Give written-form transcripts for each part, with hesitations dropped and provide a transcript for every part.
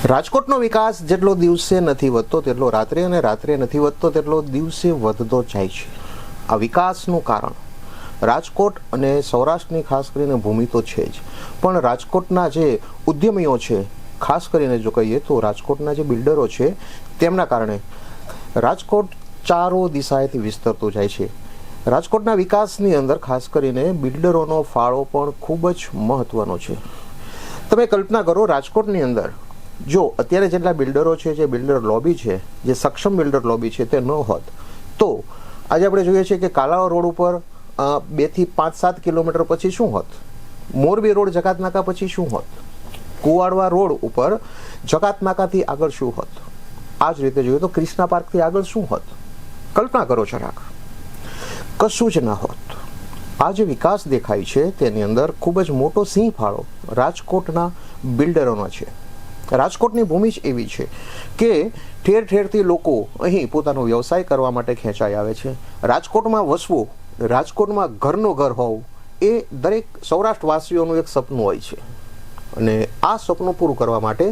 રાજકોટનો વિકાસ જેટલો દિવસે નથી વધતો તેટલો રાત્રે અને રાત્રે નથી વધતો તેટલો દિવસે વધતો જાય છે. આ વિકાસનું કારણ રાજકોટ અને સૌરાષ્ટ્રની ખાસ કરીને ભૂમિ તો છે જ, પણ રાજકોટના જે ઉદ્યમીઓ છે, ખાસ કરીને જો કહીએ તો રાજકોટના જે બિલ્ડરો છે તેમના કારણે રાજકોટ ચારો દિશાએથી વિસ્તરતું જાય છે. રાજકોટના વિકાસની અંદર ખાસ કરીને બિલ્ડરોનો ફાળો પણ ખૂબ જ મહત્વનો છે. તમે કલ્પના કરો, રાજકોટની અંદર જો અત્યારે જેટલા બિલ્ડરો છે, જે બિલ્ડર લોબી છે, જે સક્ષમ બિલ્ડર લોબી છે તે ન હોત તો આજે આપણે જોઈએ છીએ કે કાલાવા રોડ ઉપર 2 થી 5-7 કિલોમીટર પછી શું હોત, મોરબી રોડ જકાતનાકા પછી શું હોત, કુવાડવા રોડ ઉપર જકાતનાકાથી આગળ શું હોત, આ જ રીતે જોઈએ તો ક્રિષ્ના પાર્કથી આગળ શું હોત. કલ્પના કરો જરાક, કશું જ ના હોત. આ જે વિકાસ દેખાય છે તેની અંદર ખૂબ જ મોટો સિંહ ફાળો રાજકોટના બિલ્ડરોનો છે. રાજકોટની ભૂમિ જ એવી છે કે ઠેર ઠેરથી લોકો અહીં પોતાનો વ્યવસાય કરવા માટે ખેંચાઈ આવે છે. રાજકોટમાં વસવું, રાજકોટમાં ઘરનું ઘર હોવું એ દરેક સૌરાષ્ટ્રવાસીઓનું એક સપનું હોય છે, અને આ સપનું પૂરું કરવા માટે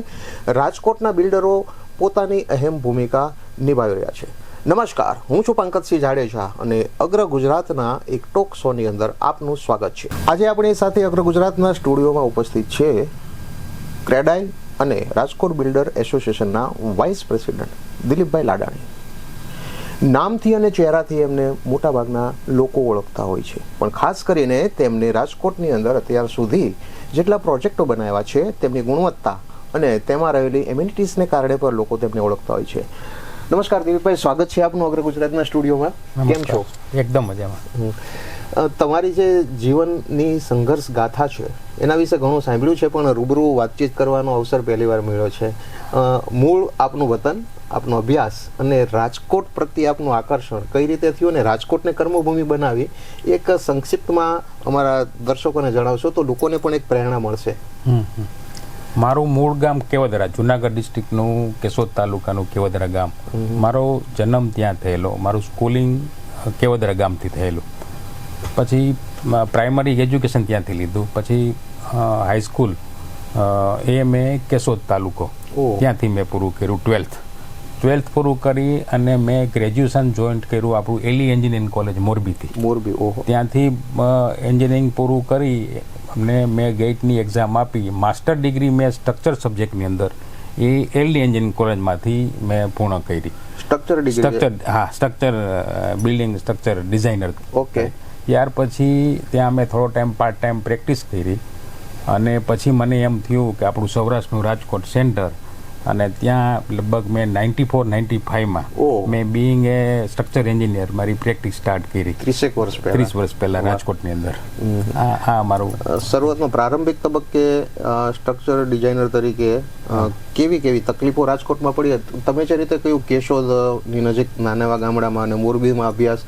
રાજકોટના બિલ્ડરો પોતાની અહેમ ભૂમિકા નિભાવી રહ્યા છે. નમસ્કાર, હું છું પંકજસિંહ જાડેજા અને અગ્ર ગુજરાતના એક ટોક શોની અંદર આપનું સ્વાગત છે. આજે આપણી સાથે અગ્ર ગુજરાતના સ્ટુડિયોમાં ઉપસ્થિત છે ક્રેડાઈ અને રાજકોટ બિલ્ડર એસોસિએશનના વાઇસ પ્રેસિડેન્ટ દિલીપભાઈ લાડાણી. નામથી અને ચહેરાથી એમને મોટાભાગના લોકો ઓળખતા હોય છે, પણ ખાસ કરીને તેમને રાજકોટની અંદર અત્યાર સુધી જેટલા પ્રોજેક્ટો બનાવ્યા છે તેમની ગુણવત્તા અને તેમાં રહેલી એમ્યુનિટીઝને કારણે પણ લોકો તેમને ઓળખતા હોય છે. નમસ્કાર દિલીપભાઈ, સ્વાગત છે આપનું અગ્ર ગુજરાતના સ્ટુડિયોમાં. કેમ છો? એકદમ મજામાં. તમારી જે જીવનની સંઘર્ષ ગાથા છે એના વિશે ઘણું સાંભળ્યું છે, પણ રૂબરૂ વાતચીત કરવાનો અવસર પહેલી વાર મળ્યો છે. મૂળ આપનું વતન, આપનો અભ્યાસ અને રાજકોટ પ્રત્યે આપનું આકર્ષણ કઈ રીતે થયું અને રાજકોટને કર્મભૂમિ બનાવી એક સંક્ષિપ્તમાં અમારા દર્શકોને જણાવશો તો લોકોને પણ એક પ્રેરણા મળશે. મારું મૂળ ગામ કેવદરા, જુનાગઢ ડિસ્ટ્રિક્ટનું કેશોદ તાલુકાનું કેવદરા ગામ. મારો જન્મ ત્યાં થયેલો, મારું સ્કૂલિંગ કેવદરા ગામથી થયેલું. પછી પ્રાઇમરી એજ્યુકેશન ત્યાંથી લીધું. પછી હાઈસ્કૂલ એ મેં કેશોદ તાલુકો ત્યાંથી મેં પૂરું કર્યું. 12th પૂરું કરી અને મેં ગ્રેજ્યુએશન જોઈન્ટ કર્યું આપણું એલી એન્જિનિયરિંગ કોલેજ મોરબીથી. મોરબી, ઓહો. ત્યાંથી એન્જિનિયરિંગ પૂરું કરી અને મેં ગેટની એક્ઝામ આપી. માસ્ટર ડિગ્રી મેં સ્ટ્રક્ચર સબ્જેક્ટની અંદર એ એલડી એન્જિનિયરિંગ કોલેજમાંથી મેં પૂર્ણ કરી. Structure building structure designer. Okay. ત્યાર પછી ત્યાં મેં થોડો ટાઈમ પાર્ટ ટાઈમ પ્રેક્ટિસ કરી અને પછી મને એમ થયું કે આપણું સૌરાષ્ટ્રનું રાજકોટ સેન્ટર, અને ત્યાં લગભગ મેં 94-95માં મેં બીઈંગ એ સ્ટ્રક્ચર એન્જિનિયર મારી પ્રેક્ટિસ સ્ટાર્ટ કરી. 30 વર્ષ પહેલાં રાજકોટની અંદર. આ મારું શરૂઆતમાં પ્રારંભિક તબક્કે સ્ટ્રક્ચર ડિઝાઇનર તરીકે કેવી તકલીફો રાજકોટમાં પડી? તમે જે રીતે કહ્યું કેશોદની નજીક નાના એવા ગામડામાં અને મોરબીમાં અભ્યાસ,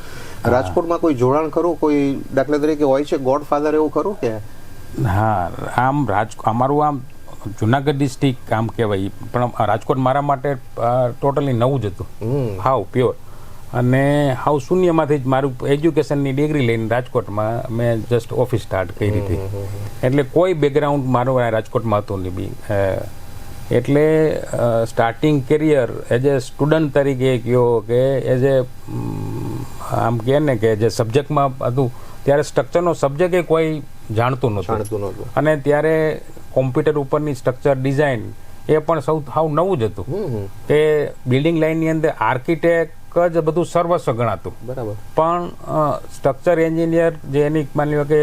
રાજકોટમાં કોઈ જોડાણ ખરું? કોઈ દાખલા તરીકે હોય છે ગોડફાધર એવું ખરું કે? હા, આમ અમારું આમ જુનાગઢ ડિસ્ટ્રિક્ટ આમ કહેવાય, પણ રાજકોટ મારા માટે ટોટલી નવું જ હતું, હાવ પ્યોર. અને હાવ શૂન્યમાંથી જ મારું એજ્યુકેશનની ડિગ્રી લઈને રાજકોટમાં મેં જસ્ટ ઓફિસ સ્ટાર્ટ કરી હતી. એટલે કોઈ બેકગ્રાઉન્ડ મારું રાજકોટમાં હતું નહીં બી. એટલે starting career as a student તરીકે કહો કે એઝ એ આમ કહે ને કે જે સબ્જેક્ટમાં હતું ત્યારે સ્ટ્રક્ચરનો સબ્જેક્ટ એ કોઈ જાણતું નહોતું. અને ત્યારે કોમ્પ્યુટર ઉપરની સ્ટ્રક્ચર ડિઝાઇન એ પણ હાવ નવું જ હતું કે બિલ્ડિંગ લાઇનની અંદર આર્કિટેક્ટ જ બધું સર્વસ્વ ગણાતું. બરાબર. પણ સ્ટ્રક્ચર એન્જિનિયર જે એની માની લો કે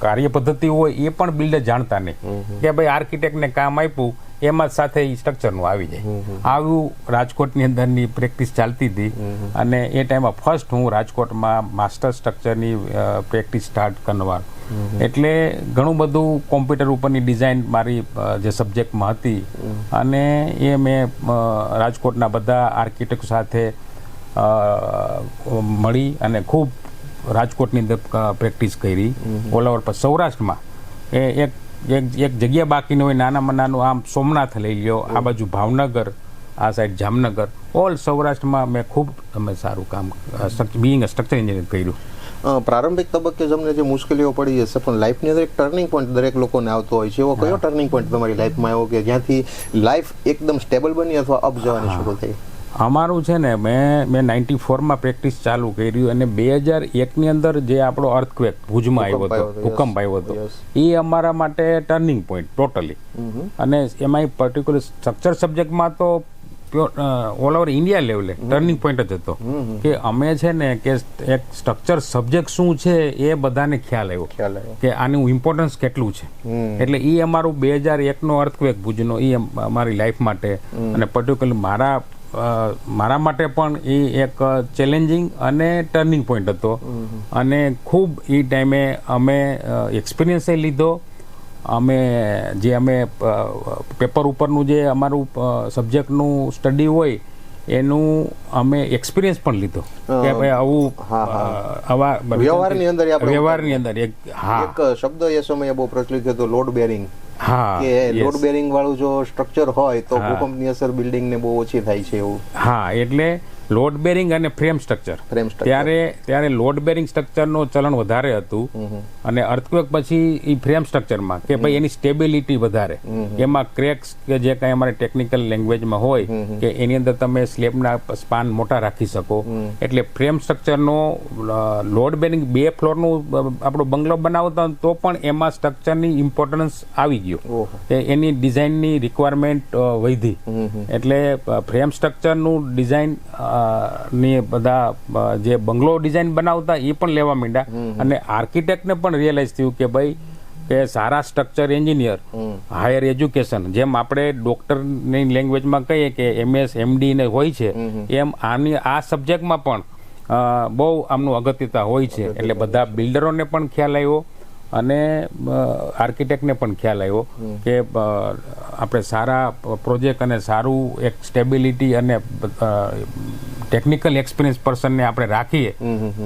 કાર્ય પદ્ધતિ હોય એ પણ બિલ્ડર જાણતા નહીં કે ભાઈ આર્કિટેક્ટને કામ આપ્યું એમાં જ સાથે એ સ્ટ્રક્ચરનું આવી જાય. આવું રાજકોટની અંદરની પ્રેક્ટિસ ચાલતી હતી. અને એ ટાઈમમાં ફર્સ્ટ હું રાજકોટમાં માસ્ટર સ્ટ્રક્ચરની પ્રેક્ટિસ સ્ટાર્ટ કરવા. એટલે ઘણું બધું કોમ્પ્યુટર ઉપરની ડિઝાઇન મારી જે સબ્જેક્ટમાં હતી, અને એ મેં રાજકોટના બધા આર્કિટેક્ટ સાથે મળી અને ખૂબ રાજકોટની અંદર પ્રેક્ટિસ કરી. ઓલ ઓવર સૌરાષ્ટ્રમાં એક જગ્યા બાકી ન હોય, નાનામાં નાનું આમ સોમનાથ લઈ લ્યો, આ બાજુ ભાવનગર, આ સાઈડ જામનગર, ઓલ સૌરાષ્ટ્રમાં મેં ખૂબ સારું કામ બીઈંગ સ્ટ્રક્ચર એન્જિનિયર કર્યું. પ્રારંભિક તબક્કે તમને જે મુશ્કેલીઓ પડી જશે પણ લાઈફની અંદર એક ટર્નિંગ પોઈન્ટ દરેક લોકોને આવતો હોય છે. એવો કયો ટર્નિંગ પોઈન્ટ તમારી લાઈફમાં આવ્યો કે જ્યાંથી લાઈફ એકદમ સ્ટેબલ બની અથવા અપ જવાની શરૂ થઈ? અમારું છે ને મેં 94માં પ્રેક્ટિસ ચાલુ કરી અને 2001ની અંદર જે આપણો અર્થક્વેક ભુજમાં આવ્યો હતો, ભૂકંપ આવ્યો હતો, એ અમારા માટે ટર્નિંગ પોઈન્ટ ટોટલી. અને એમાં પર્ટિક્યુલર સ્ટ્રક્ચર સબ્જેક્ટમાં તો ઓલ ઓવર ઇન્ડિયા લેવલે ટર્નિંગ પોઈન્ટ જ હતો કે અમે છે ને કે એક સ્ટ્રક્ચર સબ્જેક્ટ શું છે એ બધાને ખ્યાલ આવ્યો કે આનું ઇમ્પોર્ટન્સ કેટલું છે. એટલે એ અમારું 2001નો અર્થક્વેક ભુજનો એ અમારી લાઈફ માટે અને પર્ટિક્યુલર મારા માટે પણ એ એક ચેલેન્જિંગ અને ટર્નિંગ પોઈન્ટ હતો. અને ખૂબ એ ટાઈમે અમે એક્સપિરિયન્સ લીધો. અમે પેપર ઉપરનું જે અમારું સબ્જેક્ટનું સ્ટડી હોય એનું અમે એક્સપિરિયન્સ પણ લીધો કે ભાઈ આવા વ્યવહારની અંદર એક શબ્દ એ સમયે બહુ પ્રચલિત હતો, લોડ બેરિંગ. કે લોડ બેરિંગ વાળું જો સ્ટ્રક્ચર હોય તો ભૂકંપની અસર બિલ્ડિંગ ને બહુ ઓછી થાય છે એવું. હા, એટલે લોડ બેરિંગ અને ફ્રેમ સ્ટ્રક્ચર ત્યારે લોડ બેરિંગ સ્ટ્રક્ચરનું ચલણ વધારે હતું અને અર્થક્વેક પછી એ ફ્રેમ સ્ટ્રક્ચરમાં કે ભાઈ એની સ્ટેબિલિટી વધારે, એમાં ક્રેક્સ કે જે કાંઈ અમારે ટેકનિકલ લેંગ્વેજમાં હોય કે એની અંદર તમે સ્લેબના સ્પાન મોટા રાખી શકો. એટલે ફ્રેમ સ્ટ્રક્ચરનો લોડ બેરિંગ 2 ફ્લોરનું આપણો બંગલો બનાવતા તો પણ એમાં સ્ટ્રક્ચરની ઇમ્પોર્ટન્સ આવી ગયું, એની ડિઝાઇનની રિક્વાયરમેન્ટ વધી. એટલે ફ્રેમ સ્ટ્રક્ચરનું ડિઝાઇન ની બધા જે બંગલો ડિઝાઇન બનાવતા એ પણ લેવા માંડ્યા. અને આર્કિટેક્ટને પણ રિયલાઇઝ થયું કે ભાઈ કે સારા સ્ટ્રક્ચર એન્જિનિયર, હાયર એજ્યુકેશન, જેમ આપણે ડોક્ટરની લેંગ્વેજમાં કહીએ કે MS MD ને હોય છે એમ આ સબ્જેક્ટમાં પણ બહુ આમનું અગત્યતા હોય છે. એટલે બધા બિલ્ડરોને પણ ખ્યાલ આવ્યો અને આર્કિટેક્ટને પણ ખ્યાલ આવ્યો કે આપણે સારા પ્રોજેક્ટ અને સારું એક સ્ટેબિલિટી અને ટેકનિકલ એક્સપિરિયન્સ પર્સનને આપણે રાખીએ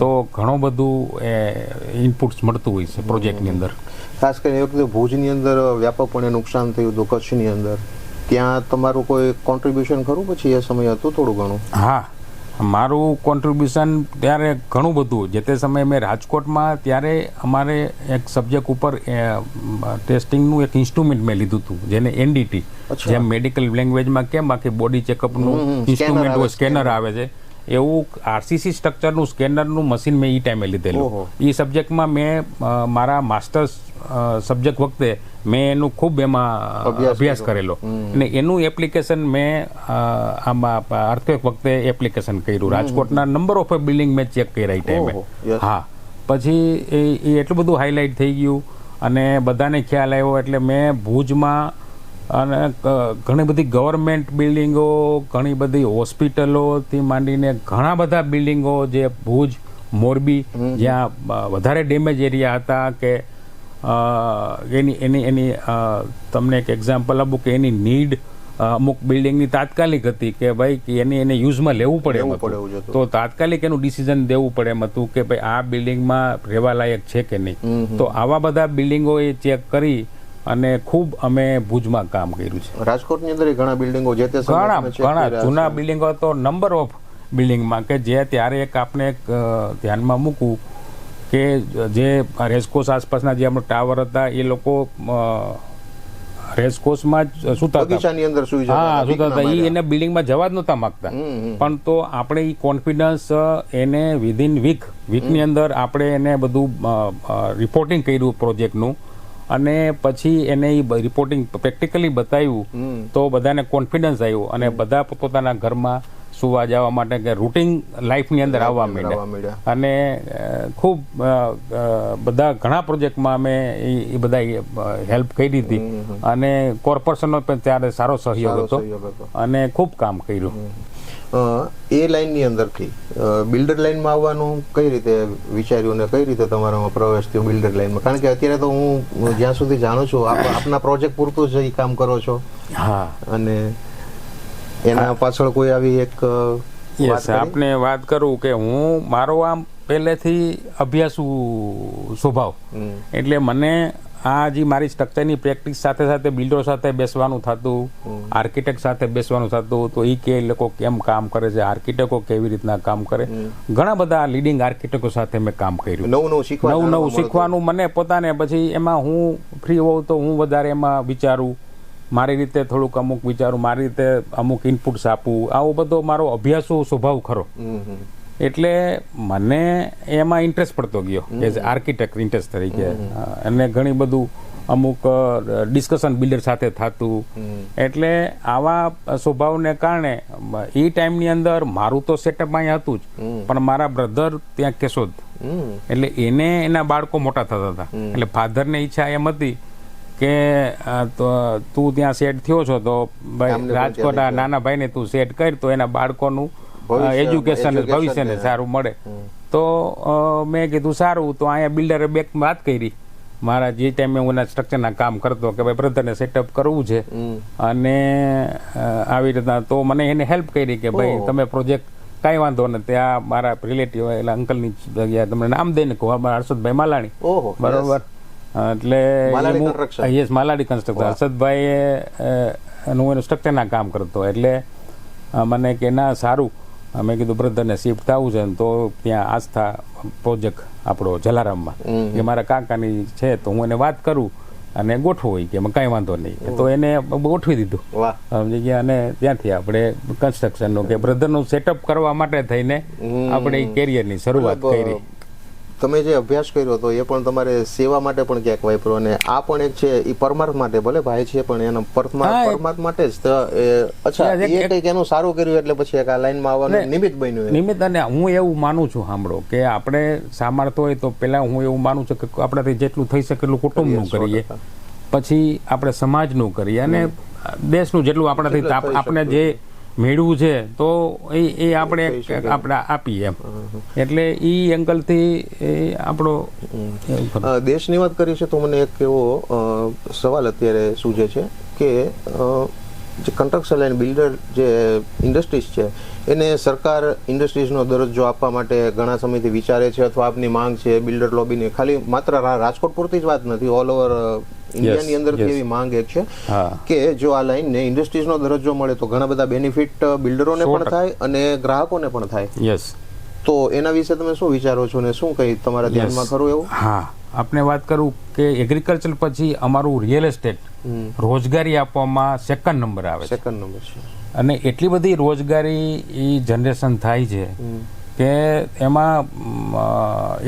તો ઘણું બધું ઇનપુટ્સ મળતું હોય છે પ્રોજેક્ટની અંદર. ખાસ કરીને એ વખતે ભુજની અંદર વ્યાપકપણે નુકસાન થયું હતું, કચ્છની અંદર, ત્યાં તમારું કોઈ કોન્ટ્રીબ્યુશન ખરું પછી એ સમય હતું થોડું ઘણું? હા, મારું કોન્ટ્રીબ્યુશન ત્યારે ઘણું બધું. જે તે સમયે મેં રાજકોટમાં ત્યારે અમારે એક સબ્જેક્ટ ઉપર ટેસ્ટિંગનું એક ઇન્સ્ટ્રુમેન્ટ મેં લીધું હતું જેને NDT, જેમ મેડિકલ લેંગ્વેજમાં કેમ બાકી બોડી ચેકઅપનું ઇન્સ્ટ્રુમેન્ટ હોય, સ્કેનર આવે છે, એવું RCC સ્ટ્રક્ચરનું સ્કેનરનું મશીન મેં એ ટાઈમે લીધેલું. એ સબ્જેક્ટમાં મેં મારા માસ્ટર્સ સબ્જેક્ટ વખતે મેં એનું ખૂબ એમાં અભ્યાસ કરેલો અને એનું એપ્લિકેશન મેં આમાં અર્થક્વેક વખતે એપ્લિકેશન કર્યું. રાજકોટના નંબર ઓફ બિલ્ડિંગ મેં ચેક કર્યા એ ટાઈમે. હા, પછી એ એટલું બધું હાઇલાઇટ થઈ ગયું અને બધાને ખ્યાલ આવ્યો. એટલે મેં ભુજમાં અને ઘણી બધી ગવર્મેન્ટ બિલ્ડિંગો, ઘણી બધી હોસ્પિટલોથી માંડીને ઘણા બધા બિલ્ડિંગો જે ભુજ, મોરબી જ્યાં વધારે ડેમેજ એરિયા હતા કે એની તમને એક એક્ઝામ્પલ આપું કે એની નીડ અમુક બિલ્ડિંગની તાત્કાલિક હતી કે ભાઈ એને યુઝમાં લેવું પડે એમ હતું, તો તાત્કાલિક એનું ડિસિઝન દેવું પડે એમ હતું કે ભાઈ આ બિલ્ડિંગમાં રહેવા લાયક છે કે નહીં. તો આવા બધા બિલ્ડિંગો એ ચેક કરી અને ખૂબ અમે ભુજમાં કામ કર્યું છે. રાજકોટની અંદર ઘણા બિલ્ડિંગો જે તે ઘણા જૂના બિલ્ડિંગો તો નંબર ઓફ બિલ્ડિંગમાં કે જે ત્યારે એક આપણે એક ધ્યાનમાં મૂકવું કે જે રેસકોર્સ આસપાસના જે આપણો ટાવર હતા એ લોકો રેસકોર્સમાં જ સુતા હતા, એને બિલ્ડિંગમાં જવા જ નહોતા માંગતા. પણ તો આપણે એ કોન્ફિડન્સ એને વિધિન વીકની અંદર આપણે એને બધું રિપોર્ટિંગ કર્યું પ્રોજેક્ટનું અને પછી એને એ રિપોર્ટિંગ પ્રેક્ટિકલી બતાવ્યું તો બધાને કોન્ફિડન્સ આવ્યું અને બધા પોતાના ઘરમાં સુવા જવા માટે કે રૂટીન લાઈફની અંદર આવવા માંડ્યા. અને ખૂબ બધા ઘણા પ્રોજેક્ટમાં અમે એ બધા હેલ્પ કરી હતી અને કોર્પોરેશનનો પણ ત્યારે સારો સહયોગ હતો અને ખૂબ કામ કર્યું. એ લાઈનની અંદરથી બિલ્ડર લાઈનમાં આવવાનું કઈ રીતે વિચાર્યું ને કઈ રીતે તમારામાં પ્રવેશ થયો બિલ્ડર લાઈનમાં? કારણ કે અત્યારે તો હું જ્યાં સુધી જાણું છું આપના પ્રોજેક્ટ પૂરતું જ કામ કરો છો. હા, અને એના પાછળ કોઈ આવી એક આપને વાત કરું કે હું મારો આમ પહેલેથી અભ્યાસુ સ્વભાવ, એટલે મને આ જે મારી સ્ટ્રક્ચરની પ્રેક્ટિસ સાથે સાથે બિલ્ડરો સાથે બેસવાનું થતું, આર્કિટેક્ટ સાથે બેસવાનું થતું, તો એ કે લોકો કેમ કામ કરે છે, આર્કિટેક્ટો કેવી રીતના કામ કરે, ઘણા બધા લીડિંગ આર્કિટેક્ટો સાથે મેં કામ કર્યું. નવું શીખવાનું મને પોતાને. પછી એમાં હું ફ્રી હોઉં તો હું વધારે એમાં વિચારું, મારી રીતે થોડુંક અમુક વિચારું, મારી રીતે અમુક ઇનપુટ્સ આપું. આવો બધો મારો અભ્યાસુ સ્વભાવ ખરો, એટલે મને એમાં ઇન્ટરેસ્ટ પડતો ગયો એઝ આર્કિટેક્ટ ઇન્ટરેસ્ટ તરીકે. અને ઘણી બધું અમુક ડિસ્કશન બિલ્ડર સાથે થતું. એટલે આવા સ્વભાવને કારણે એ ટાઈમની અંદર મારું તો સેટઅપ અહીંયા હતું જ, પણ મારા બ્રધર ત્યાં કેશોદ, એટલે એને એના બાળકો મોટા થતા હતા. એટલે ફાધરને ઈચ્છા એમ હતી કે તું ત્યાં સેટ થયો છો તો ભાઈ રાજકોટ નાના ભાઈને તું સેટ કર તો એના બાળકોનું એજ્યુકેશન ભવિષ્યને સારું મળે. તો મેં કીધું સારું. તો અહીંયા બિલ્ડરે બેક વાત કરી મારા જે ટાઈમે હું એના સ્ટ્રક્ચરના કામ કરતો કે ભાઈ બ્રધરને સેટઅપ કરવું છે અને આવી રીતના. તો મને એને હેલ્પ કરી કે ભાઈ તમે પ્રોજેક્ટ કાંઈ વાંધો ને ત્યાં મારા રિલેટિવ એટલે અંકલની જગ્યાએ તમને નામ દઈને કહો, હર્ષદભાઈ માલાણી, બરોબર. એટલે યસ માલાડી કન્સ્ટ્રક્ટર હર્ષદભાઈ હું એનું સ્ટ્રક્ચરના કામ કરતો. એટલે મને કે ના સારું. મેં કીધું બ્રધરને શિફ્ટ થવું છે તો ત્યાં આસ્થા પ્રોજેક્ટ આપણો જલારામમાં કે મારા કાકાની છે તો હું એને વાત કરું અને ગોઠવું હોય કે એમાં કાંઈ વાંધો નહીં. તો એને ગોઠવી દીધું સમજી ગયા. અને ત્યાંથી આપણે કન્સ્ટ્રક્શનનું કે બ્રધરનું સેટઅપ કરવા માટે થઈને આપણે કેરિયરની શરૂઆત કરી. તમે જે અભ્યાસ કર્યો હતો એ પણ તમારે સેવા માટે પણ ક્યાંક વાપરો, અને આ પણ એક છે એ પરમાર્થ માટે, ભલે ભાઈ છે પણ એના પરમાર્થ માટે જ. અચ્છા, એ કંઈક એનું સારું કર્યું એટલે પછી એક આ લાઈનમાં આવવાનું નિમિત્ત બન્યું. નિમિત્ત. અને હું એવું માનું છું, સાંભળો, કે આપણે સામર્થ્ય હોય તો પેલા હું એવું માનું છું કે આપણાથી જેટલું થઈ શકે એટલું કુટુંબનું કરીએ, પછી આપણે સમાજનું કરીએ, અને દેશનું જેટલું આપણાથી આપણે જે મેળવું છે તો એ આપણે આપીએ એમ. એટલે એ એંગલથી આપણો દેશની વાત કરી છે તો મને એક એવો સવાલ અત્યારે સૂજે છે કે જે કન્સ્ટ્રક્શન લાઈન બિલ્ડર જે ઇન્ડસ્ટ્રીઝ છે એને સરકાર ઇન્ડસ્ટ્રીઝનો દરજ્જો આપવા માટે ઘણા સમયથી વિચારે છે, અથવા આપની માંગ છે બિલ્ડર લોબીની. ખાલી માત્ર રાજકોટ પૂરતી જ વાત નથી, ઓલ ઓવર ઇન્ડિયાની અંદર એવી માંગ એક છે કે જો આ લાઈનને ઇન્ડસ્ટ્રીઝનો દરજ્જો મળે તો ઘણા બધા બેનિફિટ બિલ્ડરોને પણ થાય અને ગ્રાહકોને પણ થાય. યસ. તો એના વિશે તમે શું વિચારો છો ને શું કઈ તમારા ધ્યાનમાં ખરું એવું? હા, આપણે વાત કરું કે એગ્રીકલ્ચર પછી અમારું રિયલ એસ્ટેટ રોજગારી આપવામાં સેકન્ડ નંબર આવે. સેકન્ડ નંબર છે. અને એટલી બધી રોજગારી જનરેશન થાય છે કે એમાં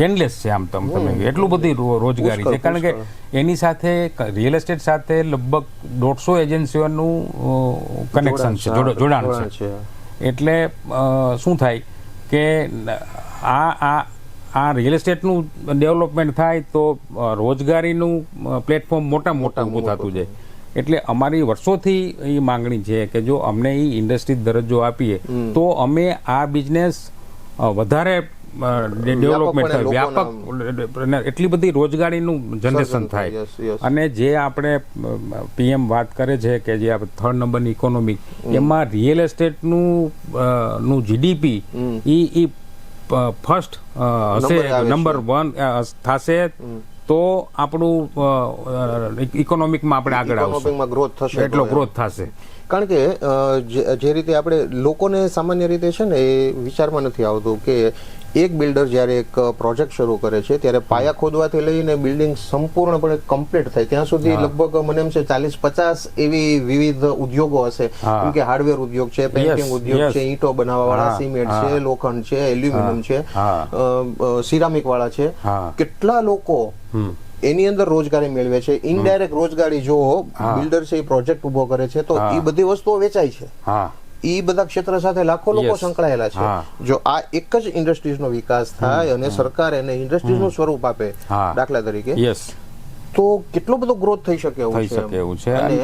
એન્ડલેસ છે. આમ તમે એટલું બધી રોજગારી છે, કારણ કે એની સાથે રિયલ એસ્ટેટ સાથે લગભગ 150 એજન્સીઓનું કનેક્શન છે, જોડાણ છે. એટલે શું થાય કે આ રિયલ એસ્ટેટનું ડેવલપમેન્ટ થાય તો રોજગારીનું પ્લેટફોર્મ મોટા ઊભું થતું જાય. એટલે અમારી વર્ષોથી એ માંગણી છે કે જો અમને એ ઇન્ડસ્ટ્રી દરજ્જો આપીએ તો અમે આ બિઝનેસ વધારે ડેવલપમેન્ટ થાય, વ્યાપક, એટલી બધી રોજગારીનું જનરેશન થાય. અને જે આપણે પીએમ વાત કરે છે કે જે આપણે 3rd નંબરની ઇકોનોમી, એમાં રિયલ એસ્ટેટનું જીડીપી એ ફર્સ્ટ હશે, નંબર 1 થશે તો આપણું ઇકોનોમિકમાં આપણે આગળ આવશું, ગ્રોથ થશે, એટલો ગ્રોથ થશે. કારણ કે જે રીતે આપણે લોકોને સામાન્ય રીતે છે ને એ વિચારમાં નથી આવતું કે એક બિલ્ડર જ્યારે એક પ્રોજેક્ટ શરૂ કરે છે ત્યારે પાયા ખોદવાથી લઈને બિલ્ડિંગ સંપૂર્ણપણે કમ્પ્લીટ થાય ત્યાં સુધી લગભગ મને એમ છે 40-50 એવી વિવિધ ઉદ્યોગો હશે. જેમ કે હાર્ડવેર ઉદ્યોગ છે, પેઇન્ટિંગ ઉદ્યોગ છે, ઈંટો બનાવવા વાળા, સિમેન્ટ છે, લોખંડ છે, એલ્યુમિનિયમ છે, સિરામિક વાળા છે. કેટલા લોકો એની અંદર રોજગારી મેળવે છે. ઇનડાયરેક્ટ રોજગારી જો બિલ્ડર છે એ પ્રોજેક્ટ ઉભો કરે છે તો એ બધી વસ્તુઓ વેચાય છે. એ બધા ક્ષેત્ર સાથે લાખો લોકો સંકળાયેલા છે. જો આ એક જ ઇન્ડસ્ટ્રીઝનો વિકાસ થાય અને સરકાર એને ઇન્ડસ્ટ્રીઝનું સ્વરૂપ આપે દાખલા તરીકે, તો કેટલો બધો ગ્રોથ થઈ શકે એવું છે. અને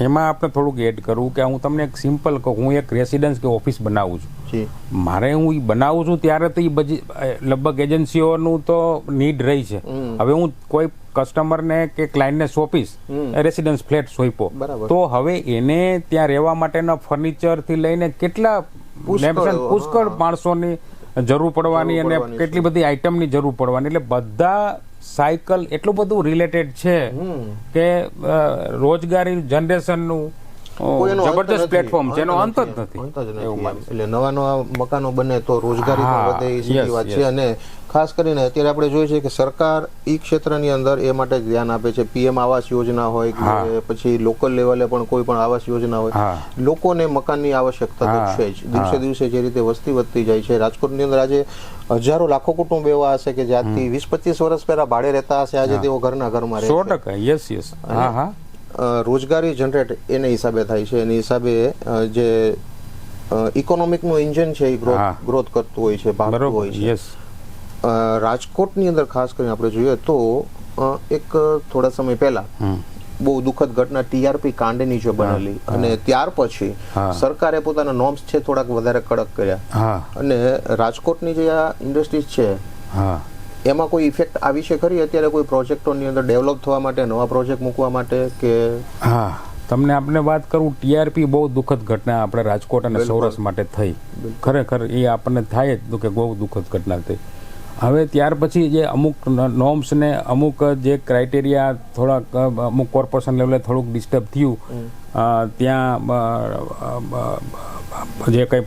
એમાં આપણે થોડુંક એડ કરવું કે હું તમને એક સિમ્પલ કહું, હું એક રેસિડન્સ કે ઓફિસ બનાવું છું. મારે હું બનાવું છું ત્યારે તો એ બધી લગભગ એજન્સીઓનું તો નીડ રહી છે. હવે હું કોઈ કસ્ટમરને કે ક્લાયન્ટને સોંપીશ રેસિડન્સ ફ્લેટ સોંપ્યો તો હવે એને ત્યાં રહેવા માટેના ફર્નિચરથી લઈને કેટલા પુષ્કળ માણસોની જરૂર પડવાની અને કેટલી બધી આઈટમની જરૂર પડવાની. એટલે બધા સાયકલ એટલું બધું રિલેટેડ છે કે રોજગારી જનરેશનનું કોઈનો અંત જબરદસ્ત નથી. પ્લેટફોર્મ છે, એનો અંત જ અંત જ નથી. નથી એવું એમ. માનું છું. એટલે નવા મકાનો બને તો રોજગારી પણ હા, વધે એ સીધી yes, વાત છે. yes. અને ખાસ કરીને અત્યારે આપણે જોઈએ છે કે સરકાર ઈ ક્ષેત્રની અંદર એ માટે જ ધ્યાન આપે છે. પીએમ આવાસ યોજના હોય કે પછી લોકલ લેવલે પણ કોઈ પણ આવાસ યોજના હોય, હા. લોકોને મકાનની આવશ્યકતા તો હા, છે જ. દિવસે દિવસે જે રીતે વસ્તી વધતી જાય છે, રાજકોટની અંદર આજે હજારો લાખો કુટુંબ એવા હશે કે જે આજથી 20-25 વર્ષ પહેલા ભાડે રહેતા હશે, આજે તેઓ ઘરના ઘરમાં રહે છે. 100%. યસ. હા. રોજગારી જનરેટ એને હિસાબે થાય છે. એની હિસાબે જે ઇકોનોમિકનું ઇન્જિન છે એ હા. ગ્રોથ કરતું હોય છે, ભાગતું બરોબર. હોય છે. યસ. રાજકોટની અંદર ખાસ કરીને આપણે જોઈએ તો એક થોડા સમય પહેલા બહુ દુઃખદ ઘટના ટીઆરપી કાંડની જે બનેલી, અને ત્યાર પછી હા. સરકારે પોતાના નોર્મ્સ છે થોડાક વધારે કડક કર્યા, હા. અને રાજકોટની જે આ ઇન્ડસ્ટ્રીઝ છે હા. એમાં કોઈ ઇફેક્ટ આવી છે ખરી અત્યારે કોઈ પ્રોજેક્ટોની અંદર ડેવલપ થવા માટે, નવા પ્રોજેક્ટ મૂકવા માટે કે? હા, તમને આપણે વાત કરું, ટીઆરપી બહુ દુઃખદ ઘટના આપણે રાજકોટ અને સૌરાષ્ટ્ર માટે થઈ. ખરેખર એ આપણને થાય જ કે બહુ દુઃખદ ઘટના થઈ. હવે ત્યાર પછી જે અમુક નોર્મ્સ ને અમુક જે ક્રાઇટેરિયા થોડાક અમુક કોર્પોરેશન લેવલે થોડુંક ડિસ્ટર્બ થયું, ત્યાં જે કંઈ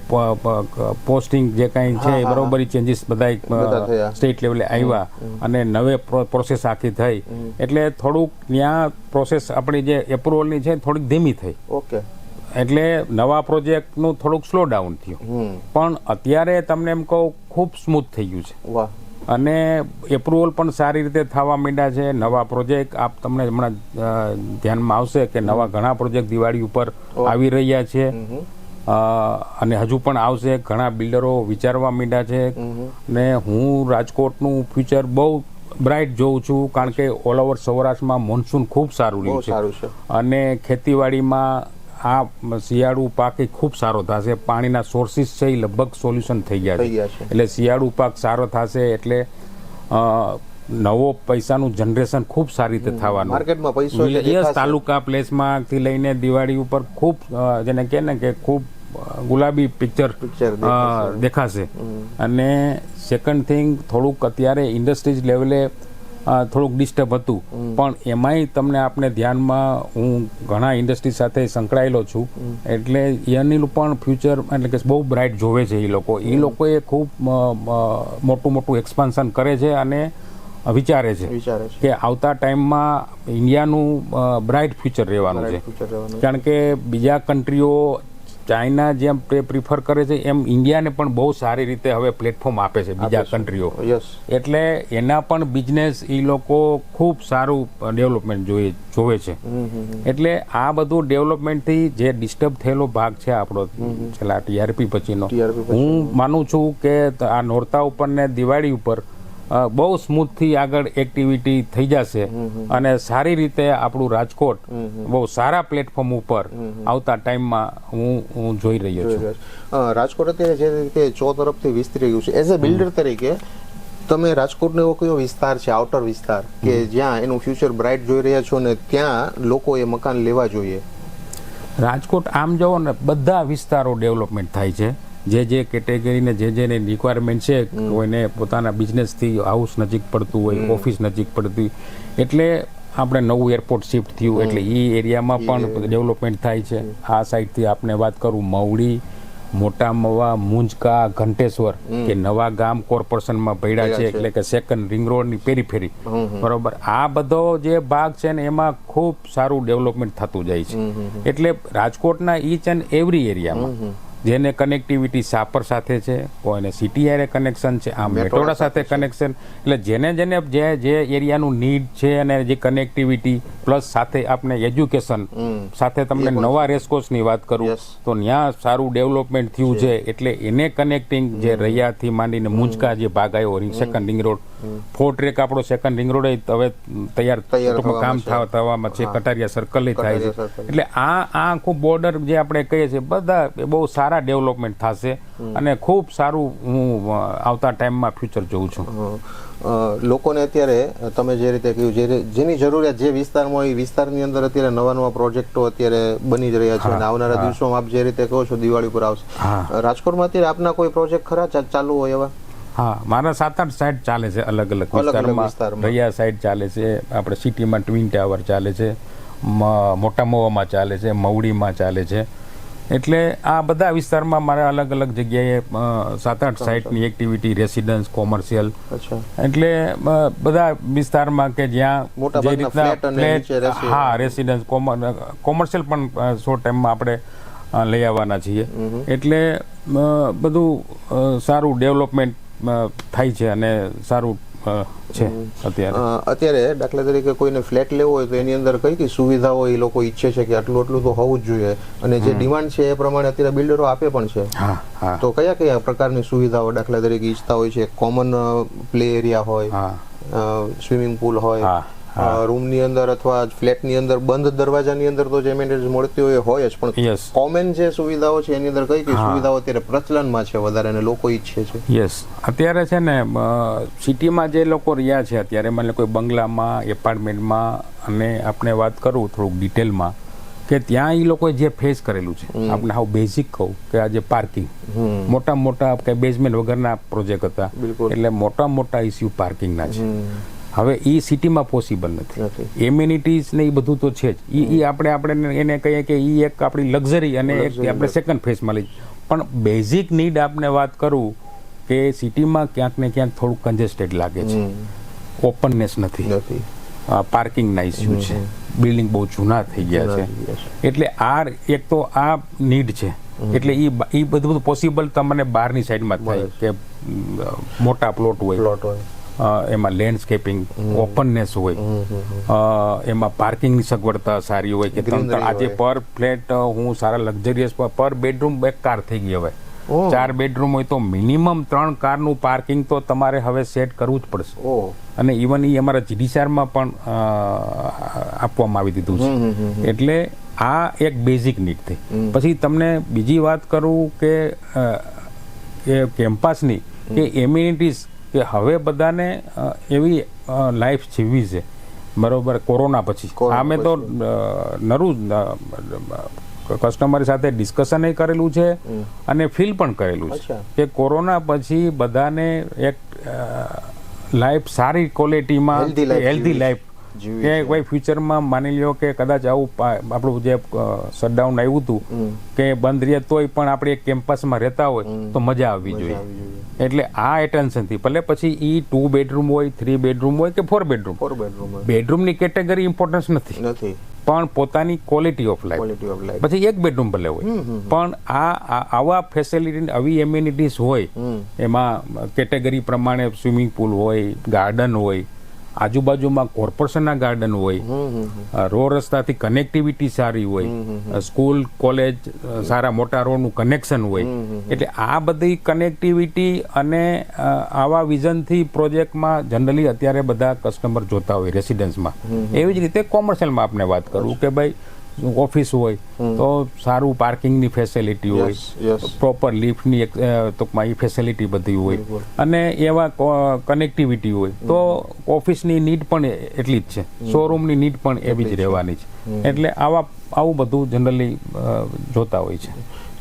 પોસ્ટિંગ જે કંઈ છે એ બરોબર ચેન્જીસ બધા સ્ટેટ લેવલે આવ્યા અને નવે પ્રોસેસ આખી થઈ, એટલે થોડુંક ત્યાં પ્રોસેસ આપણી જે એપ્રુવલની છે થોડીક ધીમી થઈ. ઓકે. એટલે નવા પ્રોજેક્ટનું થોડુંક સ્લો ડાઉન થયું. પણ અત્યારે તમને એમ કહું ખૂબ સ્મૂથ થઈ ગયું છે. વાહ. અને એપ્રુવલ પણ સારી રીતે થવા માંડ્યા છે. નવા પ્રોજેક્ટ તમને હમણાં ધ્યાનમાં આવશે કે નવા ઘણા પ્રોજેક્ટ દિવાળી ઉપર આવી રહ્યા છે, અને હજુ પણ આવશે. ઘણા બિલ્ડરો વિચારવા માંડ્યા છે, ને હું રાજકોટનું ફ્યુચર બહુ બ્રાઇટ જોઉં છું, કારણ કે ઓલ ઓવર સૌરાષ્ટ્રમાં મોન્સૂન ખૂબ સારું રહ્યું છે, અને ખેતીવાડીમાં આ શિયાળુ પાક એ ખૂબ સારો થશે. પાણીના સોર્સિસ છે એ લગભગ સોલ્યુશન થઈ ગયા છે, એટલે શિયાળુ પાક સારો થશે, એટલે નવો પૈસાનું જનરેશન ખૂબ સારી રીતે થવાનું. માર્કેટમાં પૈસો યસ, તાલુકા પ્લેસમાંથી લઈને દિવાળી ઉપર ખૂબ જેને કહે ને કે ખૂબ ગુલાબી પિક્ચર દેખાશે. અને સેકન્ડ થિંગ, થોડુંક અત્યારે ઇન્ડસ્ટ્રીઝ લેવલે થોડુંક ડિસ્ટર્બ હતું, પણ એમાંય તમને આપણે ધ્યાનમાં, હું ઘણા ઇન્ડસ્ટ્રી સાથે સંકળાયેલો છું, એટલે એનું પણ ફ્યુચર એટલે કે બહુ બ્રાઇટ જોવે છે. એ લોકોએ ખૂબ મોટું એક્સપાન્શન કરે છે અને વિચારે છે કે આવતા ટાઈમમાં ઇન્ડિયાનું બ્રાઇટ ફ્યુચર રહેવાનું છે. કારણ કે બીજા કન્ટ્રીઓ ચાઇના જેમ પ્રિફર કરે છે એમ ઇન્ડિયાને પણ બહુ સારી રીતે હવે પ્લેટફોર્મ આપે છે બીજા કન્ટ્રીઓ, એટલે એના પણ બિઝનેસ એ લોકો ખૂબ સારું ડેવલપમેન્ટ જોવે છે. એટલે આ બધું ડેવલપમેન્ટથી જે ડિસ્ટર્બ થયેલો ભાગ છે આપણો છેલ્લા ટીઆરપી પછીનો, હું માનું છું કે આ નોરતા ઉપર ને દિવાળી ઉપર બહુ સ્મૂથથી આગળ એક્ટિવિટી થઈ જશે, અને સારી રીતે આપણું રાજકોટ બહુ સારા પ્લેટફોર્મ ઉપર આવતા ટાઈમમાં હું જોઈ રહ્યો છું. રાજકોટ અત્યારે જે રીતે તરફથી વિસ્તરી ગયું છે, એઝ અ બિલ્ડર તરીકે તમે રાજકોટનો એવો કયો વિસ્તાર છે, આઉટર વિસ્તાર, કે જ્યાં એનું ફ્યુચર બ્રાઇટ જોઈ રહ્યા છો ને ત્યાં લોકો એ મકાન લેવા જોઈએ? રાજકોટ આમ જુઓ ને, બધા વિસ્તારો ડેવલપમેન્ટ થાય છે. જે કેટેગરીને જેની રિક્વાયરમેન્ટ છે, કોઈને પોતાના બિઝનેસથી હાઉસ નજીક પડતું હોય, ઓફિસ નજીક પડતી, એટલે આપણે નવું એરપોર્ટ શિફ્ટ થયું, એટલે એ એરિયામાં પણ ડેવલપમેન્ટ થાય છે. આ સાઈડથી આપણે વાત કરું, મવડી, મોટા મવા, મુંજકા, ઘંટેશ્વર, કે નવા ગામ કોર્પોરેશનમાં પડ્યા છે, એટલે કે સેકન્ડ રિંગ રોડની પેરીફેરી, બરોબર. આ બધો જે ભાગ છે ને એમાં ખૂબ સારું ડેવલપમેન્ટ થતું જાય છે. એટલે રાજકોટના ઈચ એન્ડ એવરી એરિયામાં જેને કનેક્ટિવિટી સાપર સાથે છે, કોઈને સિટી હારે કનેક્શન છે, આ મેટોડા સાથે કનેક્શન, એટલે જેને જે એરિયાનું નીડ છે અને જે કનેક્ટિવિટી પ્લસ સાથે આપણે એજ્યુકેશન સાથે, તમને નવા રેસકોર્સની વાત કરું તો ત્યાં સારું ડેવલપમેન્ટ થયું છે, એટલે એને કનેક્ટિંગ જે રૈયાથી માંડીને મુંજકા જે ભાગ આવ્યો સેકન્ડ રિંગ રોડ, 4 ટ્રેક આપણો સેકન્ડ રિંગ રોડ હવે તૈયાર કામ થવામાં છે, કટારિયા સર્કલ થાય છે. એટલે આ આખું બોર્ડર જે આપણે કહીએ છીએ, બધા બહુ સારા ડેવલપમેન્ટ થશે, અને ખૂબ સારું હું આવતા ટાઈમમાં ફ્યુચર જોઉં છું. લોકોને અત્યારે તમે જે રીતે કહ્યું, જેની જરૂરિયાત જે વિસ્તારમાં હોય, વિસ્તારની અંદર અત્યારે નવા પ્રોજેક્ટો અત્યારે બની જ રહ્યા છે, અને આવનારા દિવસોમાં આપ જે રીતે કહો છો દિવાળી પર આવશે. રાજકોટમાં અત્યારે આપના કોઈ પ્રોજેક્ટ ખરા ચાલુ હોય એવા? હા, મારા 7-8 સાઇટ ચાલે છે અલગ અલગ વિસ્તારમાં. રૈયા સાઇટ ચાલે છે, આપણે સિટીમાં ટ્વિન ટાવર ચાલે છે, મોટા મોવામાં ચાલે છે, મવડીમાં ચાલે છે. એટલે આ બધા વિસ્તારમાં મારા અલગ અલગ જગ્યાએ 7-8 સાઇટની એક્ટિવિટી, રેસિડન્સ, કોમર્શિયલ. એટલે બધા વિસ્તારમાં કે જ્યાં જે રીતના ફ્લેટ, હા, રેસિડન્સ, કોમર્શિયલ પણ શોર્ટ ટાઈમમાં આપણે લઈ આવવાના છીએ. એટલે બધું સારું ડેવલપમેન્ટ થાય છે અને સારું છે અત્યારે. દાખલા તરીકે કોઈને ફ્લેટ લેવો હોય તો એની અંદર કઈ કઈ સુવિધાઓ એ લોકો ઈચ્છે છે કે આટલું તો હોવું જ જોઈએ, અને જે ડિમાન્ડ છે એ પ્રમાણે અત્યારે બિલ્ડરો આપે પણ છે. તો કયા કયા પ્રકારની સુવિધાઓ દાખલા તરીકે ઈચ્છતા હોય છે? કોમન પ્લે એરિયા હોય, સ્વિમિંગ પુલ હોય, રૂમની અંદર અથવા ફ્લેટની અંદર બંધ દરવાજાની અંદર તો જે એમેનિટીઝ મળતી હોય જ, પણ કોમન જે સુવિધાઓ છે એની અંદર કઈ કઈ સુવિધાઓ અત્યારે પ્રચલનમાં છે વધારે અને લોકો ઈચ્છે છે? યસ, અત્યારે છે ને સિટીમાં જે લોકો રહ્યા છે અત્યારે, મને કોઈ બંગલામાં, એપાર્ટમેન્ટમાં, અને આપણે વાત કરું થોડુંક ડિટેલમાં કે ત્યાં એ લોકોએ જે ફેસ કરેલું છે, આપણે હાવ બેઝિક કહું કે આ જે પાર્કિંગ, મોટા કે બેઝમેન્ટ વગરના પ્રોજેક્ટ હતા, એટલે મોટા ઇસ્યુ પાર્કિંગના છે. હવે એ સિટીમાં પોસિબલ નથી. એમ્યુનિટીઝ ને એ બધું તો છે જ, એ આપણે એને કહીએ કે એ એક આપણી લક્ઝરી અને એક આપણે સેકન્ડ ફેઝમાં લઈ. પણ બેઝિક નીડ આપણે વાત કરું કે સિટીમાં ક્યાંક ને ક્યાંક થોડું કન્જેસ્ટેડ લાગે છે, ઓપનનેસ નથી, પાર્કિંગના ઇસ્યુ છે, બિલ્ડિંગ બહુ જૂના થઈ ગયા છે. એટલે એક તો આ નીડ છે. એટલે એ બધું પોસિબલ તમને બહારની સાઈડમાં થાય કે મોટા પ્લોટ હોય, એમાં લેન્ડસ્કેપિંગ, ઓપનનેસ હોય, એમાં પાર્કિંગની સગવડતા સારી હોય કે આજે પર ફ્લેટ હું સારા લક્ઝરિયસ પર બેડરૂમ એક કાર થઈ ગઈ. હવે 4 બેડરૂમ હોય તો મિનિમમ 3 કારનું પાર્કિંગ તો તમારે હવે સેટ કરવું જ પડશે. અને ઇવન એ અમારા જીડીસીઆરમાં પણ આપવામાં આવી દીધું છે. એટલે આ એક બેઝિક નીડ થઈ. પછી તમને બીજી વાત કરું કે કેમ્પસની કે એમ્યુનિટીઝ, કે હવે બધાને એવી લાઈફ જીવવી છે, બરોબર, કોરોના પછી. અમે તો નરું કસ્ટમર સાથે ડિસ્કશન કરેલું છે અને ફીલ પણ કરેલું છે કે કોરોના પછી બધાને એક લાઈફ સારી ક્વોલિટીમાં, હેલ્ધી લાઈફ, કે ભાઈ ફ્યુચરમાં માની લ્યો કે કદાચ આવું આપણું જે શટડાઉન આવ્યું હતું કે બંધ રહે તોય પણ આપણે એક કેમ્પસમાં રહેતા હોય તો મજા આવવી જોઈએ. એટલે આ એટેન્શનથી ભલે પછી એ 2 બેડરૂમ હોય, 3 બેડરૂમ હોય કે 4 બેડરૂમ, બેડરૂમની કેટેગરી ઇમ્પોર્ટન્સ નથી, પણ પોતાની ક્વોલિટી ઓફ લાઈફ. પછી 1 બેડરૂમ ભલે હોય, પણ આવા ફેસિલિટી, આવી એમ્યુનિટીઝ હોય, એમાં કેટેગરી પ્રમાણે સ્વિમિંગ પુલ હોય, ગાર્ડન હોય, આજુબાજુમાં કોર્પોરેશનના ગાર્ડન હોય, રો રસ્તાથી કનેક્ટિવિટી સારી હોય, સ્કૂલ કોલેજ સારા મોટા રોડનું કનેક્શન હોય. એટલે આ બધી કનેક્ટિવિટી અને આવા વિઝનથી પ્રોજેક્ટમાં જનરલી અત્યારે બધા કસ્ટમર જોતા હોય રેસિડન્સમાં. એવી જ રીતે કોમર્શિયલમાં આપણે વાત કરું કે ભાઈ ઓફિસ હોય તો સારું પાર્કિંગની ફેસિલિટી હોય, પ્રોપર લિફ્ટની ટૂંકમાં એ ફેસિલિટી બધી હોય, અને એવા કનેક્ટિવિટી હોય તો ઓફિસની નીડ પણ એટલી જ છે, શોરૂમની નીડ પણ એવી જ રહેવાની છે. એટલે આવું બધું જનરલી જોતા હોય છે.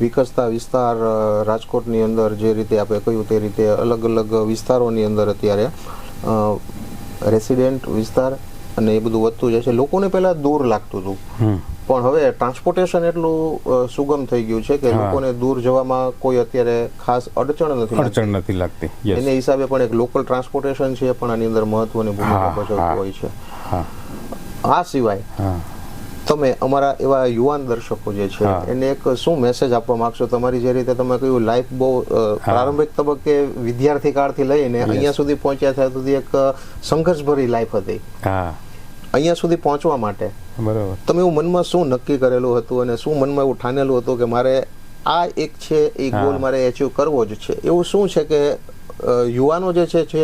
વિકસતા વિસ્તાર રાજકોટની અંદર જે રીતે આપણે કહ્યું તે રીતે અલગ અલગ વિસ્તારોની અંદર અત્યારે રેસિડેન્ટ વિસ્તાર અને એ બધું વધતું જાય છે. લોકોને પહેલા દૂર લાગતું હતું, પણ હવે ટ્રાન્સપોર્ટેશન એટલું સુગમ થઈ ગયું છે કે લોકોને દૂર જવામાં કોઈ અત્યારે ખાસ અડચણ નથી લાગતી. એને હિસાબે પણ એક લોકલ ટ્રાન્સપોર્ટેશન છે પણ આની અંદર મહત્વની ભૂમિકા ભજવતું હોય છે. આ સિવાય તમે અમારા એવા યુવાન દર્શકો જે છે એને એક શું મેસેજ આપવા માંગશો? તમારી જે રીતે તમે કહ્યું લાઈફ બહુ પ્રારંભિક તબક્કે વિદ્યાર્થી કાળથી લઈને અહીંયા સુધી પહોંચ્યા ત્યાં સુધી એક સંઘર્ષભરી લાઈફ હતી. અહીંયા સુધી પહોંચવા માટે તમે એવું મનમાં શું નક્કી કરેલું હતું અને શું મનમાં એવું ઠાનેલું હતું કે મારે આ એક છે એ ગોલ મારે એચીવ કરવો જ છે? એવું શું છે કે યુવાનો જે છે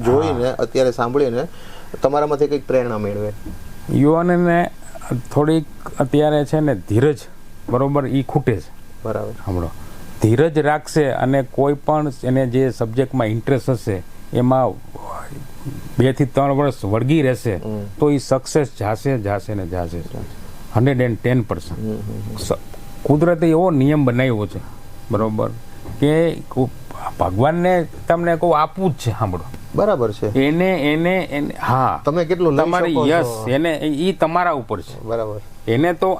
જોઈને અત્યારે સાંભળીને તમારામાંથી કંઈક પ્રેરણા મેળવે? યુવાનોને થોડીક અત્યારે છે ને ધીરજ, બરોબર, એ ખૂટે છે. બરાબર, હમણાં ધીરજ રાખશે અને કોઈ પણ એને જે સબ્જેક્ટમાં ઇન્ટરેસ્ટ હશે એમાં 2 થી 3 વર્ષ વળગી રહેશે તો એ સક્સેસ જાશે ને જાશે 110%. કુદરતે એવો નિયમ બનાવ્યો છે, બરોબર, કે ભગવાનને તમને કહું આપવું જ છે. સાંભળો, બરાબર છે. એને હા, તમે કેટલું લઈ તમારી શકો છો. યસ, એને ઈ તમારા ઉપર છે. બરાબર. એને તો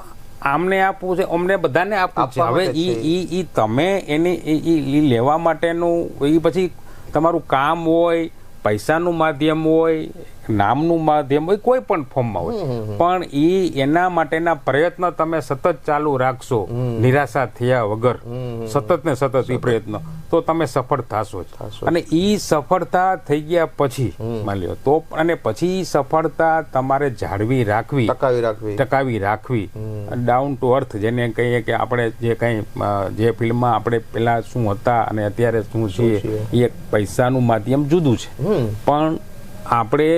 આમને આપવું છે, અમને બધાને આપવું છે. આપવા હવે માટે છે. ઈ તમે એને ઈ લેવા માટેનું ઈ પછી તમારું કામ હોય, પૈસાનું માધ્યમ હોય, નામનું માધ્યમ હોય, કોઈ પણ ફોર્મમાં હોય, પણ ઈ એના માટેના પ્રયત્ન તમે સતત ચાલુ રાખશો નિરાશા થયા વગર, સતત ને સતત ઈ પ્રયત્ન, તો તમે સફળ થશો જ. અને ઈ સફળતા થઈ ગયા પછી માની લ્યો તો, અને પછી ઈ સફળતા તમારે જાળવી રાખવી, ટકાવી રાખવી, ડાઉન ટુ અર્થ, જેને કહીએ કે આપણે જે કંઈ જે ફિલ્ડમાં આપણે પેલા શું હતા અને અત્યારે શું છીએ, એ એક પૈસાનું માધ્યમ જુદું છે. પણ આપણે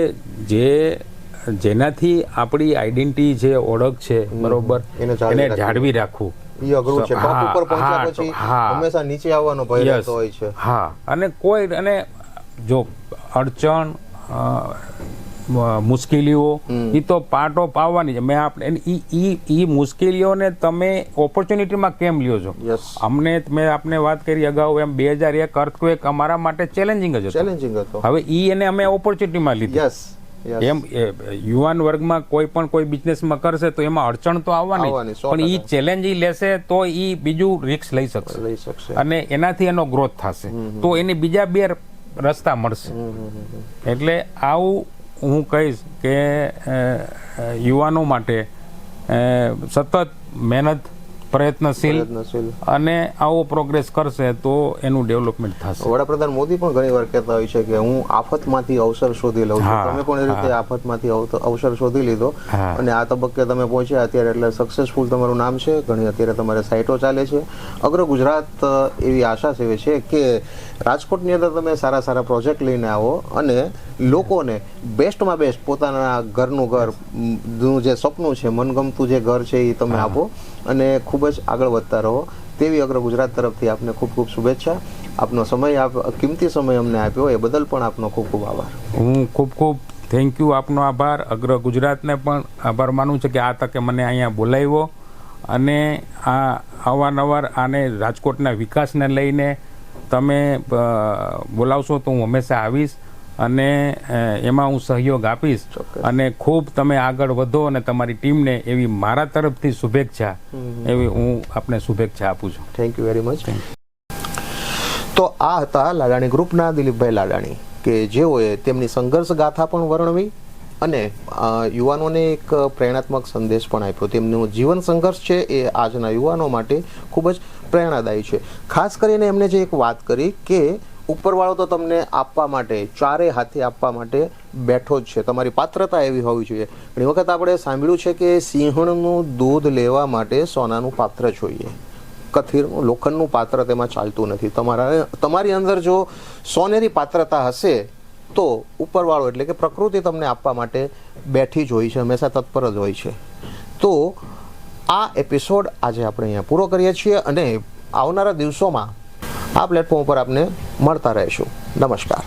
જેનાથી આપણી આઈડેન્ટિટી છે, ઓળખ છે, બરોબર, એને જાળવી રાખવું ઈ અઘરું છે. ટોપ ઉપર પહોંચ્યા પછી હંમેશા નીચે આવવાનો ભય રહેતો હોય છે. હા, અને કોઈ, અને જો અડચણ, મુશ્કેલીઓ એ તો પાર્ટ ઓફ આવવાની છે. મેં આપણે ઈ મુશ્કેલીઓને તમે ઓપોર્ચ્યુનિટીમાં કેમ લ્યો છો? મેં આપને વાત કરી અગાઉ એમ, 2001 અર્થક્વેક અમારા માટે ચેલેન્જિંગ જ હતો. હવે ઈ એને અમે ઓપોર્ચ્યુનિટીમાં લીધી. એમ યુવાન વર્ગમાં કોઈ બિઝનેસમાં કરશે તો એમાં અડચણ તો આવવાની, પણ ઈ ચેલેન્જ ઈ લેશે તો ઈ બીજું રિસ્ક લઈ શકશે અને એનાથી એનો ગ્રોથ થશે, તો એને બીજા 2 રસ્તા મળશે. એટલે આવું હું કહીશ કે યુવાનો માટે સતત મહેનત, પ્રયત્નશીલ અને આવો પ્રોગ્રેસ કરશે તો એનું ડેવલપમેન્ટ થશે. વડાપ્રધાન મોદી પણ ઘણી વાર કહેતા હોય છે કે હું આફતમાંથી અવસર શોધી લઉં છું. તમે પણ એ રીતે આફતમાંથી અવસર શોધી લીધો અને આ તબક્કે તમે પહોંચ્યા અત્યારે, એટલે સક્સેસફુલ તમારું નામ છે. ઘણી અત્યારે તમારે સાઇટો ચાલે છે. અગ્ર ગુજરાત એવી આશા સેવે છે કે રાજકોટની અંદર તમે સારા પ્રોજેક્ટ લઈને આવો અને લોકોને બેસ્ટમાં બેસ્ટ પોતાના ઘરનું ઘરનું જે સપનું છે, મનગમતું જે ઘર છે એ તમે આપો અને ખૂબ જ આગળ વધતા રહો, તેવી અગ્ર ગુજરાત તરફથી આપને ખૂબ શુભેચ્છા. આપનો સમય, કિંમતી સમય અમને આપ્યો એ બદલ પણ આપનો ખૂબ આભાર. હું ખૂબ થેન્ક યુ, આપનો આભાર. અગ્ર ગુજરાતને પણ આભાર માનું છે કે આ તકે મને અહીંયા બોલાવ્યો અને આ અવારનવાર આને રાજકોટના વિકાસને લઈને તમે બોલાવશો તો હું હંમેશા આવીશ અને એમાં હું સહયોગ આપીશ. અને ખૂબ તમે આગળ વધો અને તમારી ટીમને એવી મારા તરફથી શુભેચ્છા, એવી હું આપને શુભેચ્છા આપું છું. Thank you very much. તો આ હતા લાડાણી ગ્રુપના દિલીપભાઈ લાડાણી, કે જેઓએ તેમની સંઘર્ષ ગાથા પણ વર્ણવી અને યુવાનોને એક પ્રેરણાત્મક સંદેશ પણ આપ્યો. તેમનું જીવન સંઘર્ષ છે એ આજના યુવાનો માટે ખૂબ જ પ્રેરણાદાયી છે. ખાસ કરીને એમને જે એક વાત કરી કે ઉપરવાળો તો તમને આપવા માટે, ચારે હાથે આપવા માટે બેઠો જ છે, તમારી પાત્રતા એવી હોવી જોઈએ. ઘણી વખત આપણે સાંભળ્યું છે કે સિંહણનું દૂધ લેવા માટે સોનાનું પાત્ર જોઈએ, કથિરનું લોખંડનું પાત્ર તેમાં ચાલતું નથી. તમારી અંદર જો સોનેરી પાત્રતા હશે તો ઉપરવાળો એટલે કે પ્રકૃતિ તમને આપવા માટે બેઠી જ હોય છે, હંમેશા તત્પર જ હોય છે. તો આ એપિસોડ આજે આપણે અહીંયા પૂરો કરીએ છીએ અને આવનારા દિવસોમાં આ પ્લેટફોર્મ પર આપને મળતા રહીશું. નમસ્કાર.